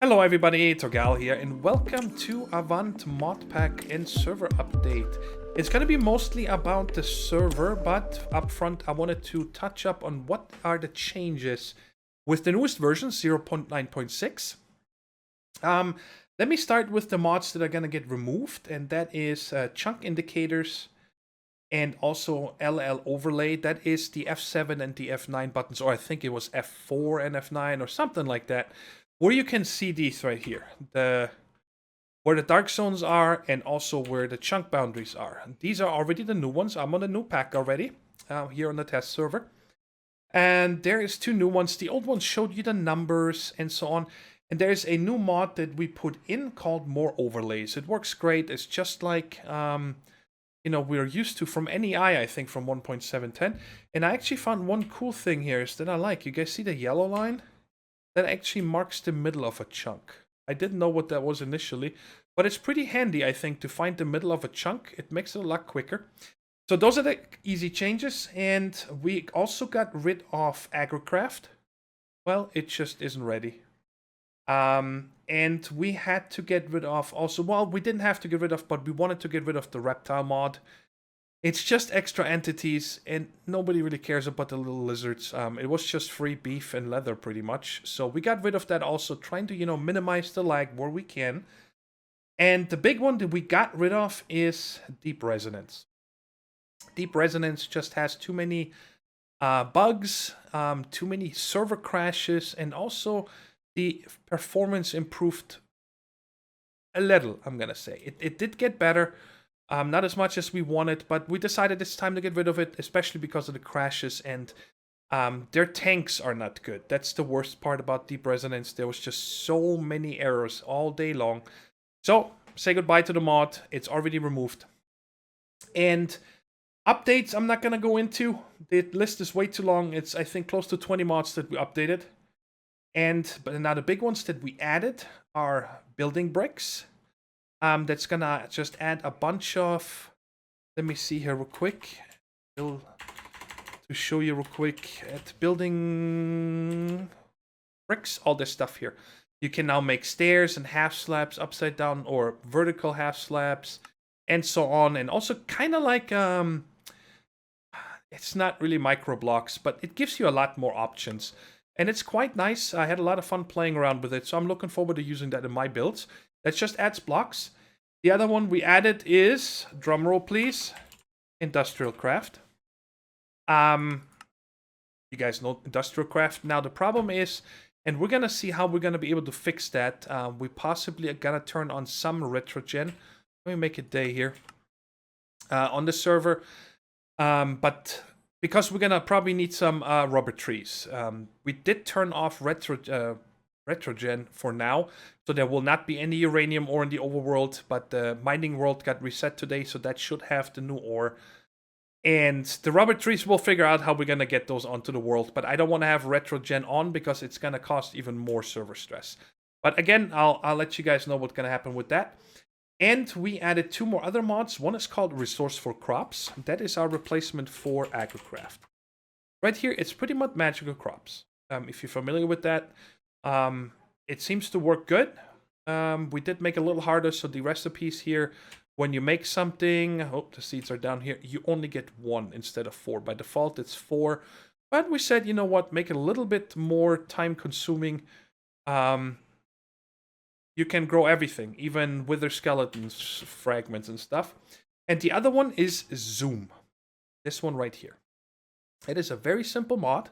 Hello everybody, Torgal here, and welcome to Avant Modpack and server update. It's going to be mostly about the server, but up front I wanted to touch up on what are the changes with the newest version, 0.9.6. Let me start with the mods that are going to get removed, and that is chunk indicators and also LL overlay. That is the F7 and the F9 buttons, or I think it was F4 and F9 or something like that, where you can see these right here, where the dark zones are and also where the chunk boundaries are. These are already the new ones. I'm on the new pack already, here on the test server. And there is two new ones. The old ones showed you the numbers and so on. And there's a new mod that we put in called More Overlays. It works great. It's just like, we're used to from NEI, I think, from 1.710. And I actually found one cool thing here is that I like. You guys see the yellow line? That actually marks the middle of a chunk. I didn't know what that was initially, but it's pretty handy, I think, to find the middle of a chunk. It makes it a lot quicker. So those are the easy changes, and we also got rid of agrocraft. Well, it just isn't ready. And we had to get rid of also, well, we didn't have to get rid of, but we wanted to get rid of the reptile mod. It's just extra entities, and nobody really cares about the little lizards. It was just free beef and leather, pretty much. So we got rid of that also, trying to, minimize the lag where we can. And the big one that we got rid of is Deep Resonance. Deep Resonance just has too many bugs, too many server crashes, and also the performance improved a little, I'm gonna say. It did get better. Not as much as we wanted, but we decided it's time to get rid of it, especially because of the crashes, and their tanks are not good. That's the worst part about Deep Resonance. There was just so many errors all day long. So, say goodbye to the mod. It's already removed. And updates, I'm not going to go into. The list is way too long. It's, I think, close to 20 mods that we updated. But now the big ones that we added are building bricks. That's gonna just add a bunch of, let me see here real quick, to show you real quick, at building bricks, all this stuff here. You can now make stairs and half slabs, upside down or vertical half slabs, and so on. And also kind of like, it's not really micro blocks, but it gives you a lot more options. And it's quite nice. I had a lot of fun playing around with it, so I'm looking forward to using that in my builds. That just adds blocks. The other one we added is, drumroll please, Industrial Craft. You guys know Industrial Craft. Now the problem is, and we're going to see how we're going to be able to fix that. We possibly are going to turn on some retrogen. Let me make a day here on the server. But because we're going to probably need some rubber trees. We did turn off retrogen for now, so there will not be any uranium ore in the overworld, but the mining world got reset today, so that should have the new ore. And the rubber trees, we'll figure out how we're going to get those onto the world, but I don't want to have retrogen on because it's going to cost even more server stress. But again, I'll let you guys know what's going to happen with that. And we added two more other mods. One is called Resource for Crops. That is our replacement for agrocraft. Right here, it's pretty much magical crops. If you're familiar with that, it seems to work good. We did make it a little harder, so the recipes here, when you make something, oh, the seeds are down here, you only get 1 instead of 4. By default, it's 4. But we said, you know what, make it a little bit more time-consuming. You can grow everything, even wither skeletons, fragments, and stuff. And the other one is Zoom. This one right here. It is a very simple mod.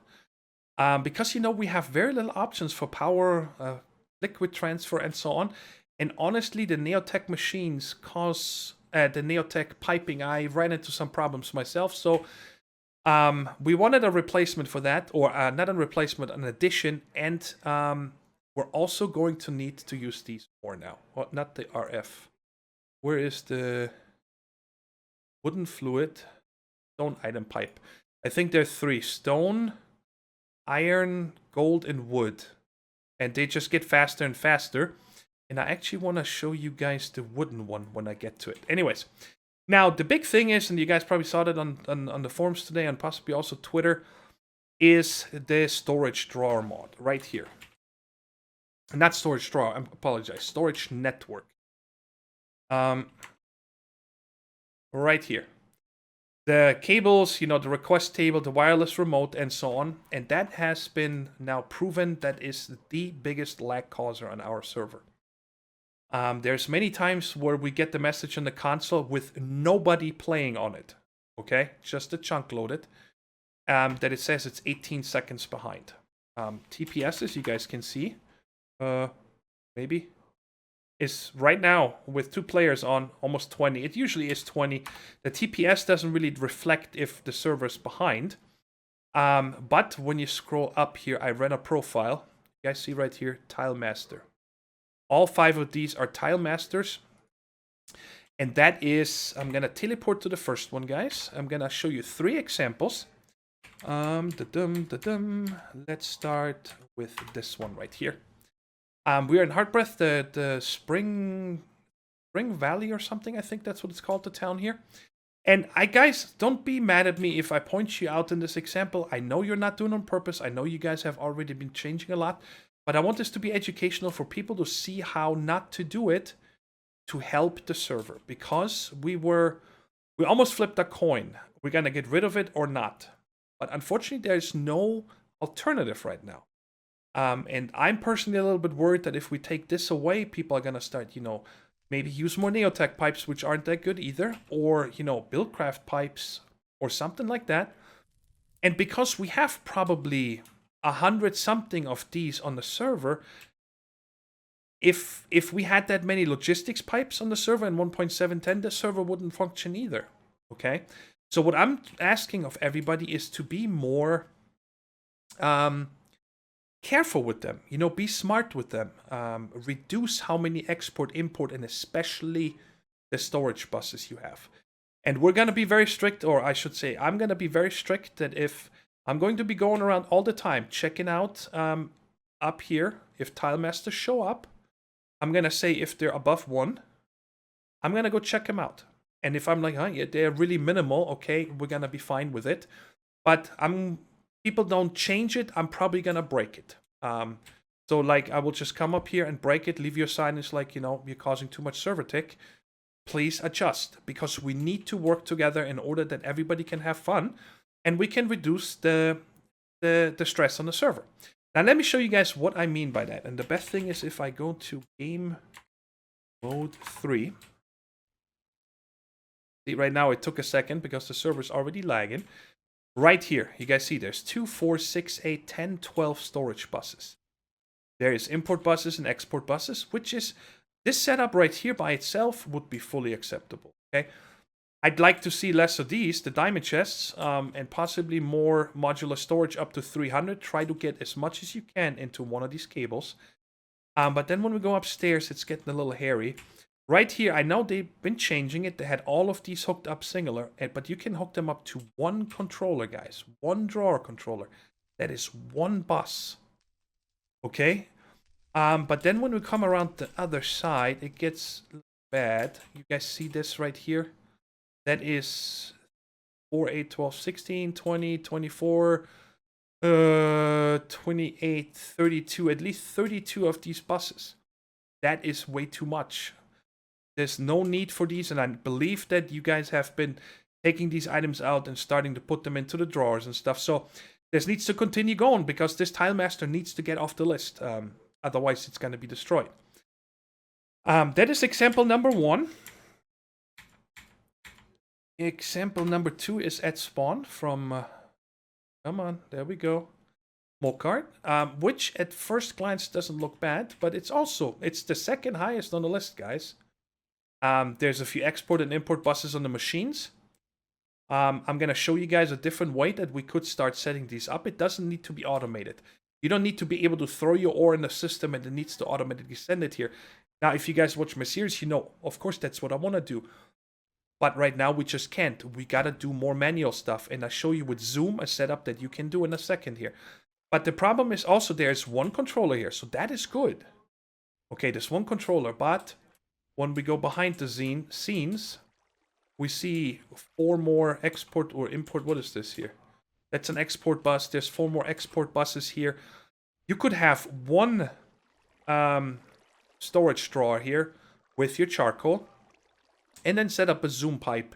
Because, we have very little options for power, liquid transfer, and so on. And honestly, the Neotech machines cause the Neotech piping. I ran into some problems myself. So we wanted a replacement for that, or not a replacement, an addition. And we're also going to need to use these more now. Well, not the RF. Where is the wooden fluid? Stone item pipe. I think there are 3. Stone, iron, gold, and wood. And they just get faster and faster. And I actually want to show you guys the wooden one when I get to it. Anyways, now the big thing is, and you guys probably saw that on the forums today and possibly also Twitter, is the storage drawer mod right here. Not storage drawer, I apologize. Storage network. Right here. The cables, you know, the request table, the wireless remote, and so on. And that has been now proven that is the biggest lag causer on our server. There's many times where we get the message on the console with nobody playing on it. Okay? Just a chunk loaded. That it says it's 18 seconds behind. TPS, as you guys can see, maybe, is right now with 2 players on almost 20. It usually is 20. The TPS doesn't really reflect if the server's behind. But when you scroll up here, I ran a profile. You guys see right here, Tile Master. All 5 of these are Tile Masters. And that is, I'm going to teleport to the first one, guys. I'm going to show you 3 examples. Let's start with this one right here. We're in Heartbreath, the Spring Valley or something. I think that's what it's called, the town here. And guys, don't be mad at me if I point you out in this example. I know you're not doing it on purpose. I know you guys have already been changing a lot. But I want this to be educational for people to see how not to do it to help the server. Because we almost flipped a coin. We're going to get rid of it or not. But unfortunately, there's no alternative right now. And I'm personally a little bit worried that if we take this away, people are going to start, you know, maybe use more Neotech pipes, which aren't that good either. Or, you know, Buildcraft pipes or something like that. And because we have probably 100-something of these on the server, if we had that many logistics pipes on the server in 1.710, the server wouldn't function either. Okay? So what I'm asking of everybody is to be more careful with them. You know, be smart with them. Reduce how many export, import, and especially the storage buses you have. And we're going to be very strict, or I should say, I'm going to be very strict that if I'm going to be going around all the time, checking out up here, if tile masters show up, I'm going to say if they're above 1, I'm going to go check them out. And if I'm like, yeah, they're really minimal, okay, we're going to be fine with it. But people don't change it, I'm probably going to break it. So like, I will just come up here and break it, leave your sign. It's like, you know, you're causing too much server tick. Please adjust, because we need to work together in order that everybody can have fun and we can reduce the stress on the server. Now, let me show you guys what I mean by that. And the best thing is if I go to game mode 3. See, right now it took a second because the server's already lagging. Right here, you guys see there's 2, 4, 6, 8, 10, 12 storage buses. There is import buses and export buses, which is, this setup right here by itself would be fully acceptable, okay? I'd like to see less of these, the diamond chests, and possibly more modular storage up to 300. Try to get as much as you can into one of these cables. But then when we go upstairs, it's getting a little hairy. Right here, I know they've been changing it. They had all of these hooked up singular, but you can hook them up to one controller, guys. One drawer controller. That is one bus. Okay? But then when we come around the other side, it gets bad. You guys see this right here? That is 4, 8, 12, 16, 20, 24, 28, 32. At least 32 of these buses. That is way too much. There's no need for these, and I believe that you guys have been taking these items out and starting to put them into the drawers and stuff. So this needs to continue going because this tile master needs to get off the list. Otherwise, it's going to be destroyed. That is example number 1. Example number 2 is at spawn from, come on, there we go, Mokart, which at first glance doesn't look bad, but it's the second highest on the list, guys. There's a few export and import buses on the machines. I'm going to show you guys a different way that we could start setting these up. It doesn't need to be automated. You don't need to be able to throw your ore in the system and it needs to automatically send it here. Now, if you guys watch my series, you know, of course, that's what I want to do. But right now, we just can't. We got to do more manual stuff. And I show you with Zoom a setup that you can do in a second here. But the problem is also there's one controller here. So that is good. Okay, there's one controller. But when we go behind the scenes, we see 4 more export or import. What is this here? That's an export bus. There's 4 more export buses here. You could have one storage drawer here with your charcoal, and then set up a zoom pipe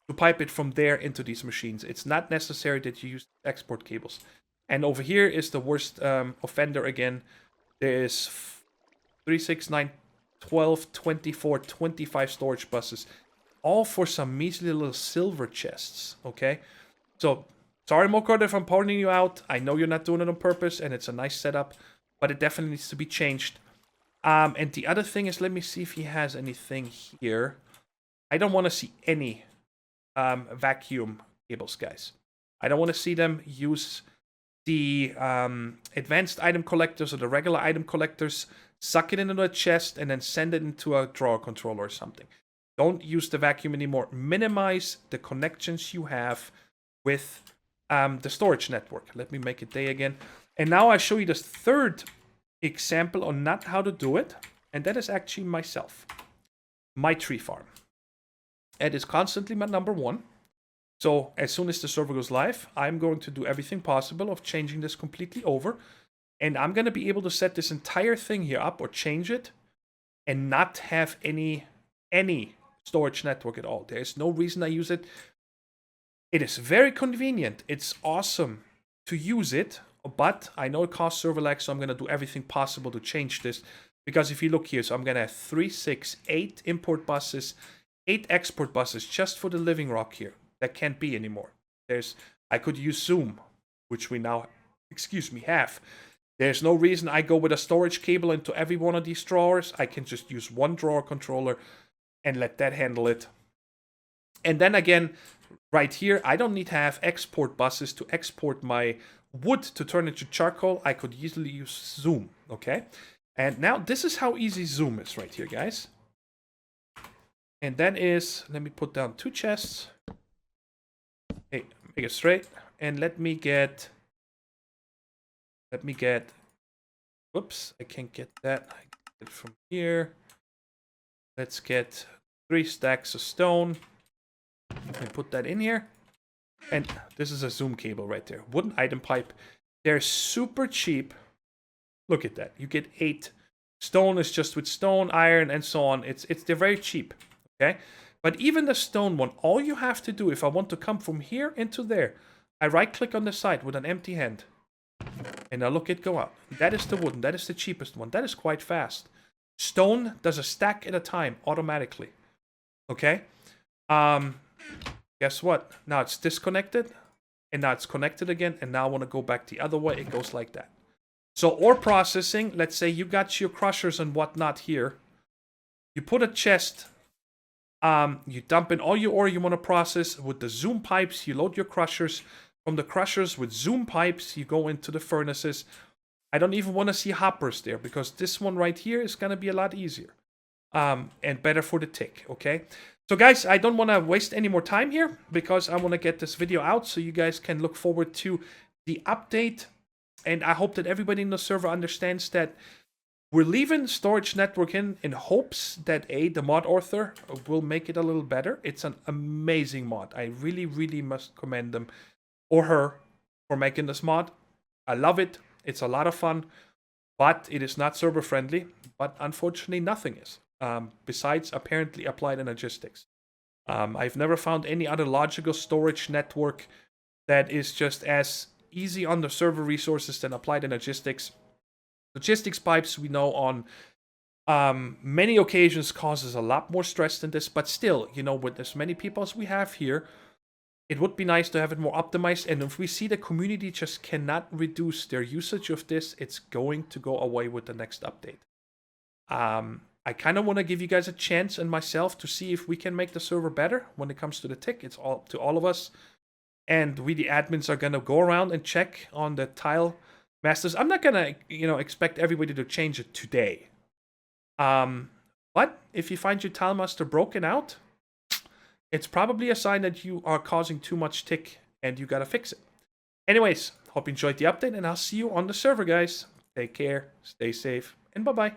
to pipe it from there into these machines. It's not necessary that you use export cables. And over here is the worst offender again. There's 3, 6, 9, 12, 24, 25 storage buses. All for some measly little silver chests, okay? So, sorry Mokord if I'm pointing you out. I know you're not doing it on purpose, and it's a nice setup, but it definitely needs to be changed. And the other thing is, let me see if he has anything here. I don't want to see any vacuum cables, guys. I don't want to see them use the advanced item collectors or the regular item collectors, suck it into a chest, and then send it into a drawer controller or something. Don't use the vacuum anymore. Minimize the connections you have with the storage network. Let me make it day again. And now I show you the third example on not how to do it, and that is actually myself. My tree farm. It is constantly my number one. So as soon as the server goes live, I'm going to do everything possible of changing this completely over. And I'm going to be able to set this entire thing here up or change it and not have any storage network at all. There's no reason I use it. It is very convenient. It's awesome to use it, but I know it costs server lag, so I'm going to do everything possible to change this. Because if you look here, so I'm going to have 3, 6, 8 import buses, 8 export buses just for the living rock here. That can't be anymore. I could use Zoom, which we now, have. There's no reason I go with a storage cable into every one of these drawers. I can just use one drawer controller and let that handle it. And then again, right here, I don't need to have export buses to export my wood to turn into charcoal. I could easily use Zoom, okay? And now this is how easy Zoom is right here, guys. And that is, let me put down 2 chests. Okay, make it straight. And let me get, whoops, I can't get that. I get it from here. Let's get 3 stacks of stone. Let me put that in here. And this is a Zoom cable right there. Wooden item pipe. They're super cheap. Look at that. You get 8. Stone is just with stone, iron, and so on. They're very cheap. Okay? But even the stone one, all you have to do, if I want to come from here into there, I right-click on the side with an empty hand. And now look it go out. That is the wooden. That is the cheapest one. That is quite fast. Stone does a stack at a time automatically. Okay? Guess what? Now it's disconnected. And now it's connected again. And now I want to go back the other way. It goes like that. So ore processing. Let's say you got your crushers and whatnot here. You put a chest. You dump in all your ore you want to process. With the Zoom pipes, you load your crushers. From the crushers with Zoom pipes, you go into the furnaces. I don't even want to see hoppers there, because this one right here is going to be a lot easier. And better for the tick, okay? So guys, I don't want to waste any more time here, because I want to get this video out so you guys can look forward to the update. And I hope that everybody in the server understands that we're leaving storage network in hopes that the mod author will make it a little better. It's an amazing mod. I really, really must commend them or her for making this mod. I love it. It's a lot of fun, but it is not server friendly. But unfortunately, nothing is. Besides apparently Applied Energistics. I've never found any other logical storage network that is just as easy on the server resources than Applied Energistics. Logistics pipes, we know on many occasions causes a lot more stress than this, but still, you know, with as many people as we have here, it would be nice to have it more optimized. And if we see the community just cannot reduce their usage of this, it's going to go away with the next update. I kind of want to give you guys a chance and myself to see if we can make the server better when it comes to the tick. It's all to all of us. And we, the admins, are going to go around and check on the tile masters. I'm not going to, expect everybody to change it today. But if you find your tile master broken out, it's probably a sign that you are causing too much tick and you got to fix it. Anyways, hope you enjoyed the update, and I'll see you on the server, guys. Take care, stay safe, and bye-bye.